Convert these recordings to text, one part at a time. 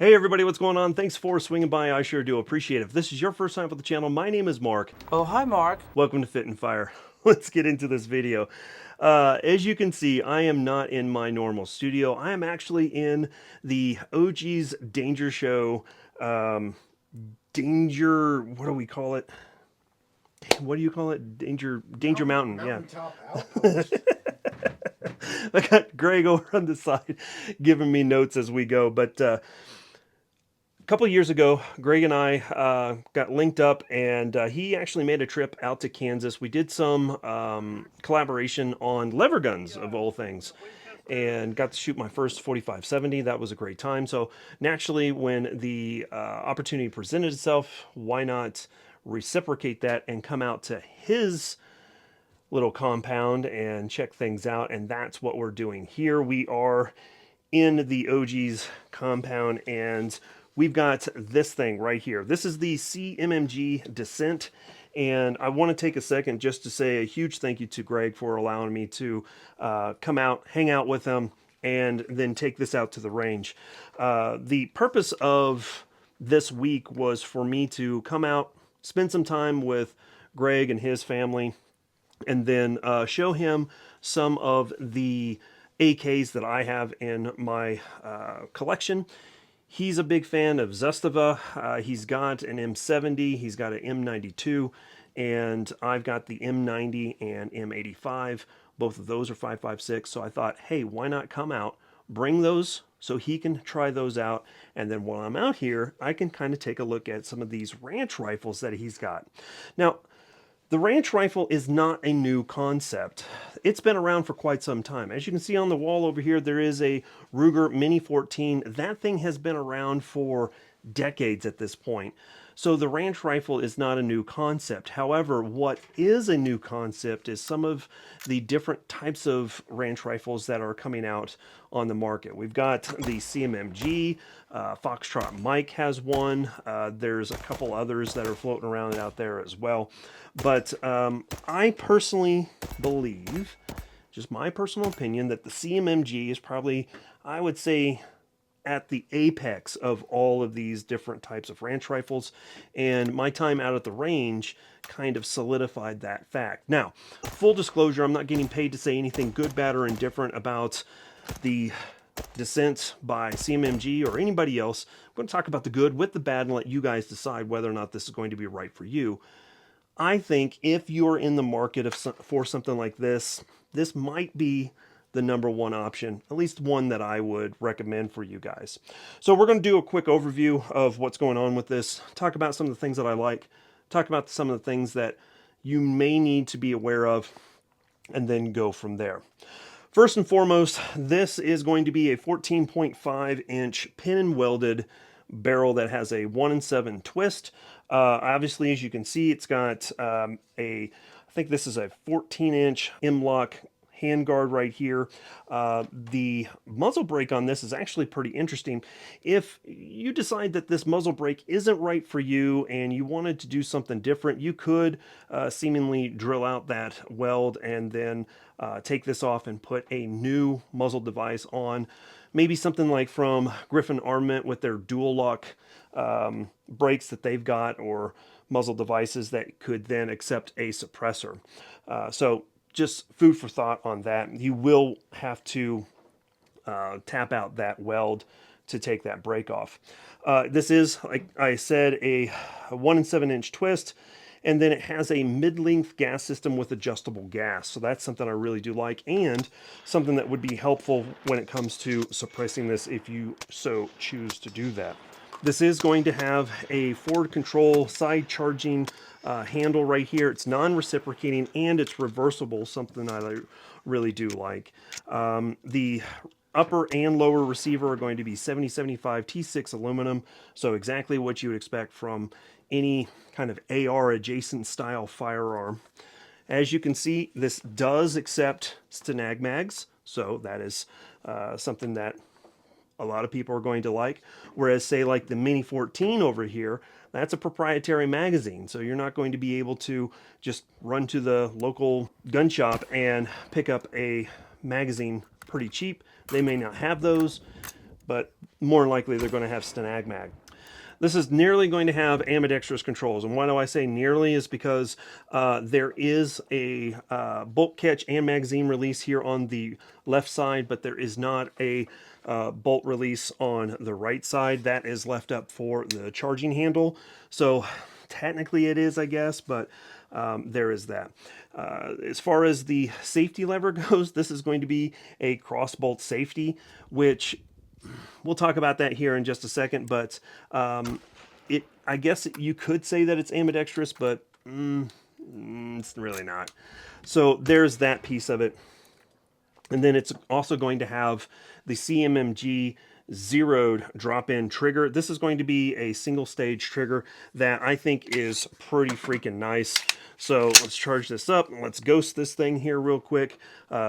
Hey everybody, what's going on? Thanks for swinging by. I sure do appreciate it. If this is your first time with the channel, my name is Mark. Oh, hi, Mark. Welcome to Fit and Fire. Let's get into this video. As you can see, I am not in my normal studio. I am actually in the OG's Danger Show, what do we call it? What do you call it? Danger Mountain. Mountaintop outpost. I got Greg over on the side giving me notes as we go, but a couple years ago, Greg and I got linked up, and he actually made a trip out to Kansas. We did some collaboration on lever guns, of all things, and got to shoot my first 4570. That was a great time. So naturally, when the opportunity presented itself, why not reciprocate that and come out to his little compound and check things out? And that's what we're doing here. We are in the OG's compound, and we've got this thing right here. This is the CMMG Dissent, and I want to take a second just to say a huge thank you to Greg for allowing me to come out, hang out with him, and then take this out to the range. The purpose of this week was for me to come out, spend some time with Greg and his family, and then show him some of the AKs that I have in my collection. He's a big fan of Zestava. He's got an M70, he's got an M92, and I've got the M90 and M85. Both of those are 5.56, so I thought, hey, why not come out, bring those so he can try those out, and then while I'm out here, I can kind of take a look at some of these ranch rifles that he's got. Now, the ranch rifle is not a new concept. It's been around for quite some time. As you can see on the wall over here, there is a Ruger Mini 14. That thing has been around for decades at this point. So the ranch rifle is not a new concept. However, what is a new concept is some of the different types of ranch rifles that are coming out on the market. We've got the CMMG, Foxtrot Mike has one. There's a couple others that are floating around out there as well. But I personally believe, just my personal opinion, that the CMMG is probably, I would say, at the apex of all of these different types of ranch rifles, and my time out at the range kind of solidified that fact. Now, full disclosure, I'm not getting paid to say anything good, bad, or indifferent about the Dissent by CMMG or anybody else. I'm going to talk about the good with the bad and let you guys decide whether or not this is going to be right for you. I think if you're in the market for something like this, this might be the number one option, at least one that I would recommend for you guys. So we're going to do a quick overview of what's going on with this, talk about some of the things that I like, talk about some of the things that you may need to be aware of, and then go from there. First and foremost, this is going to be a 14.5 inch pin and welded barrel that has a 1-in-7 twist. Obviously, as you can see, it's got I think this is a 14-inch M-lock handguard right here. The muzzle brake on this is actually pretty interesting. If you decide that this muzzle brake isn't right for you and you wanted to do something different, you could seemingly drill out that weld and then take this off and put a new muzzle device on. Maybe something like from Griffin Armament with their dual lock brakes that they've got, or muzzle devices that could then accept a suppressor. So just food for thought on that. You will have to tap out that weld to take that brake off. This is, like I said, a 1-in-7 inch twist, and then it has a mid-length gas system with adjustable gas. So that's something I really do like, and something that would be helpful when it comes to suppressing this if you so choose to do that. This is going to have a forward control side charging handle right here. It's non-reciprocating and it's reversible, something I really do like. The upper and lower receiver are going to be 7075 T6 aluminum, so exactly what you would expect from any kind of AR adjacent style firearm. As you can see, this does accept Stanag mags, so that is something that a lot of people are going to like. Whereas, say, like the Mini 14 over here, that's a proprietary magazine, so you're not going to be able to just run to the local gun shop and pick up a magazine pretty cheap. They may not have those. but more than likely they're going to have Stenag mag. This is nearly going to have ambidextrous controls. And why do I say nearly is because there is a bolt catch and magazine release here on the left side, but there is not a bolt release on the right side. That is left up for the charging handle. So technically it is, I guess, but there is that. As far as the safety lever goes, this is going to be a cross bolt safety, which we'll talk about that here in just a second, but I guess you could say that it's ambidextrous, but it's really not. So there's that piece of it. And then it's also going to have the CMMG zeroed drop-in trigger. This is going to be a single stage trigger that I think is pretty freaking nice. So let's charge this up and let's ghost this thing here real quick.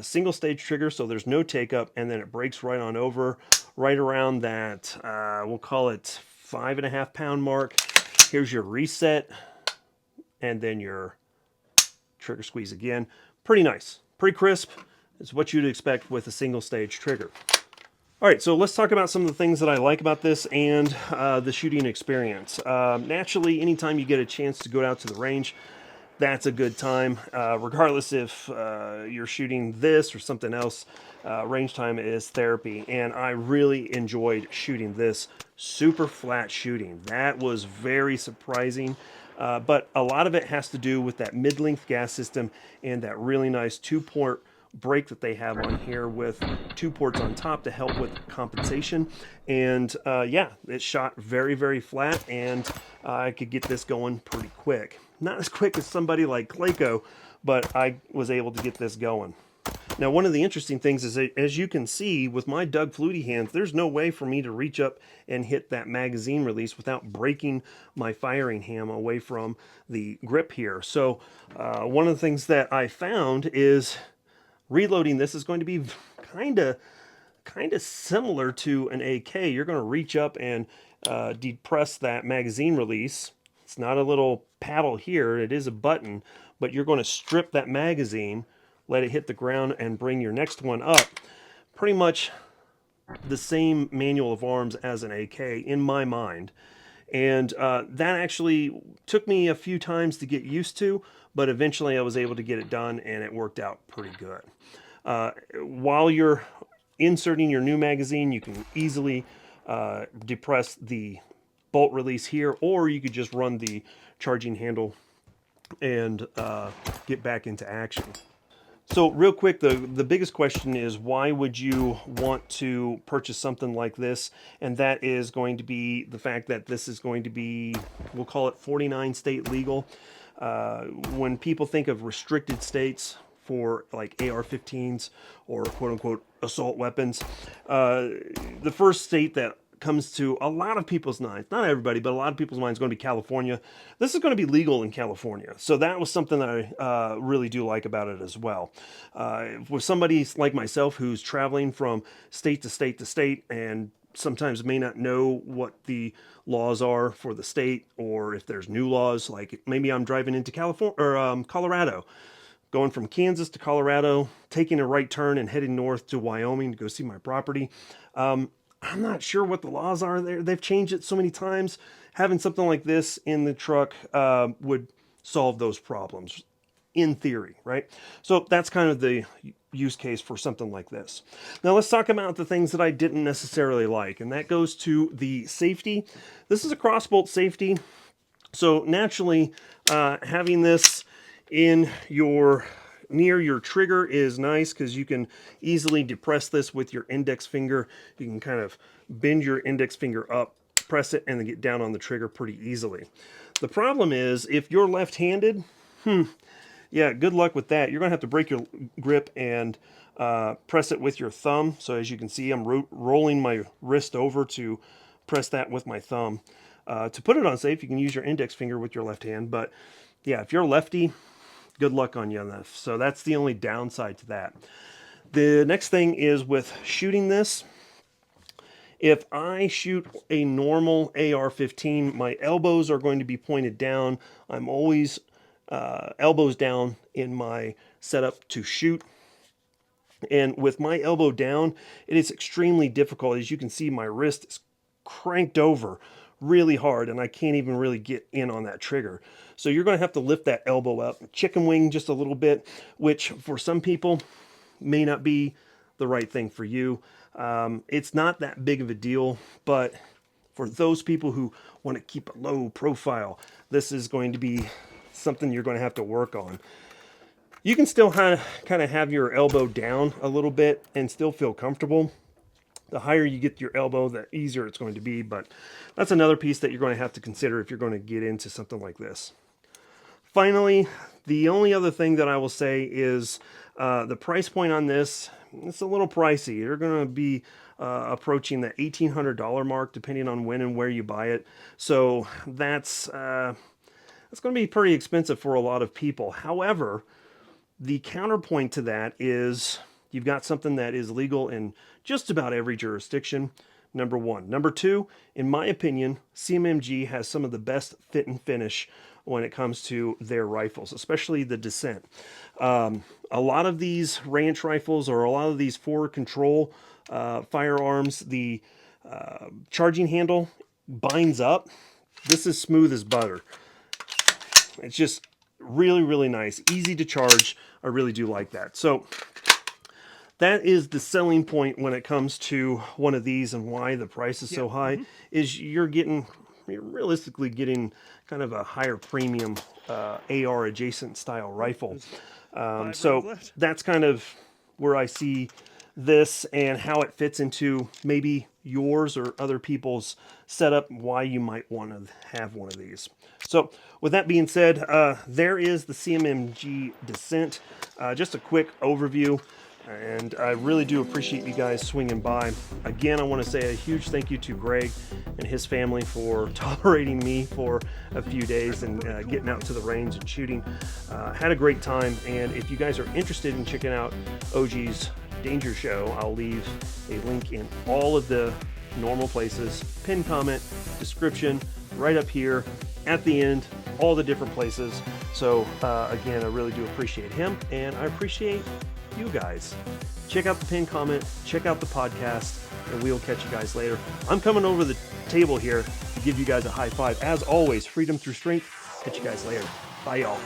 Single stage trigger, so there's no take up, and then it breaks right on over, right around that, we'll call it 5.5 pound mark. Here's your reset, and then your trigger squeeze again. Pretty nice, pretty crisp. It's what you'd expect with a single stage trigger. All right, so let's talk about some of the things that I like about this and the shooting experience. Naturally, anytime you get a chance to go out to the range, that's a good time. Regardless if you're shooting this or something else, range time is therapy. And I really enjoyed shooting this super flat shooting. That was very surprising. But a lot of it has to do with that mid-length gas system and that really nice 2-port brake that they have on here with 2 ports on top to help with compensation. And yeah, it shot very, very flat, and I could get this going pretty quick. Not as quick as somebody like Clayco, but I was able to get this going. Now, one of the interesting things is that, as you can see, with my Doug Flutie hands, there's no way for me to reach up and hit that magazine release without breaking my firing ham away from the grip here. So one of the things that I found is reloading this is going to be kind of similar to an AK. You're going to reach up and depress that magazine release. It's not a little paddle here, it is a button, but you're going to strip that magazine, let it hit the ground, and bring your next one up. Pretty much the same manual of arms as an AK in my mind. And that actually took me a few times to get used to, but eventually I was able to get it done, and it worked out pretty good. While you're inserting your new magazine, you can easily depress the bolt release here, or you could just run the charging handle and get back into action. So real quick, the biggest question is, why would you want to purchase something like this? And that is going to be the fact that this is going to be, we'll call it 49 state legal. When people think of restricted states for like AR-15s or quote-unquote assault weapons, the first state that comes to a lot of people's minds, not everybody, but a lot of people's minds, is going to be California. This is going to be legal in California. So that was something that I really do like about it as well. With somebody like myself who's traveling from state to state to state and sometimes may not know what the laws are for the state, or if there's new laws, like maybe I'm driving into California or Colorado, going from Kansas to Colorado, taking a right turn and heading north to Wyoming to go see my property. I'm not sure what the laws are there. They've changed it so many times. Having something like this in the truck would solve those problems, in theory, right? So that's kind of the use case for something like this. Now let's talk about the things that I didn't necessarily like, and that goes to the safety. This is a crossbolt safety, so naturally having this in your near your trigger is nice because you can easily depress this with your index finger. You can kind of bend your index finger up, press it, and then get down on the trigger pretty easily. The problem is, if you're left-handed, yeah, good luck with that. You're going to have to break your grip and press it with your thumb. So as you can see, I'm rolling my wrist over to press that with my thumb. To put it on safe, you can use your index finger with your left hand. But yeah, if you're lefty, good luck on you on that. So that's the only downside to that. The next thing is with shooting this. If I shoot a normal AR-15, my elbows are going to be pointed down. I'm always elbows down in my setup to shoot. And with my elbow down, it is extremely difficult. As you can see, my wrist is cranked over really hard, and I can't even really get in on that trigger. So you're going to have to lift that elbow up, chicken wing just a little bit, which for some people may not be the right thing for you. It's not that big of a deal, but for those people who want to keep a low profile, this is going to be something you're going to have to work on. You can still kind of have your elbow down a little bit and still feel comfortable. The higher you get your elbow, the easier it's going to be, but that's another piece that you're going to have to consider if you're going to get into something like this. Finally, the only other thing that I will say is the price point on this. It's a little pricey. You're going to be approaching the $1,800 mark depending on when and where you buy it. So that's going to be pretty expensive for a lot of people. However, the counterpoint to that is you've got something that is legal in just about every jurisdiction, number one. Number two, in my opinion, CMMG has some of the best fit and finish when it comes to their rifles, especially the Dissent. A lot of these ranch rifles or a lot of these forward control firearms, the charging handle binds up. This is smooth as butter. It's just really, really nice. Easy to charge. I really do like that. So that is the selling point when it comes to one of these, and why the price is so high, is you're realistically getting kind of a higher premium AR adjacent style rifle. So that's kind of where I see this and how it fits into maybe yours or other people's setup, why you might want to have one of these. So with that being said, there is the CMMG Dissent. Just a quick overview. And I really do appreciate you guys swinging by. Again, I want to say a huge thank you to Greg and his family for tolerating me for a few days and getting out to the range and shooting. Had a great time, and if you guys are interested in checking out OG's Danger Show, I'll leave a link in all of the normal places, pin comment, description, right up here, at the end, all the different places. So again, I really do appreciate him, and I appreciate you guys. Check out the pin comment, check out the podcast, and we'll catch you guys later. I'm coming over the table here to give you guys a high five. As always, freedom through strength. Catch you guys later. Bye, y'all.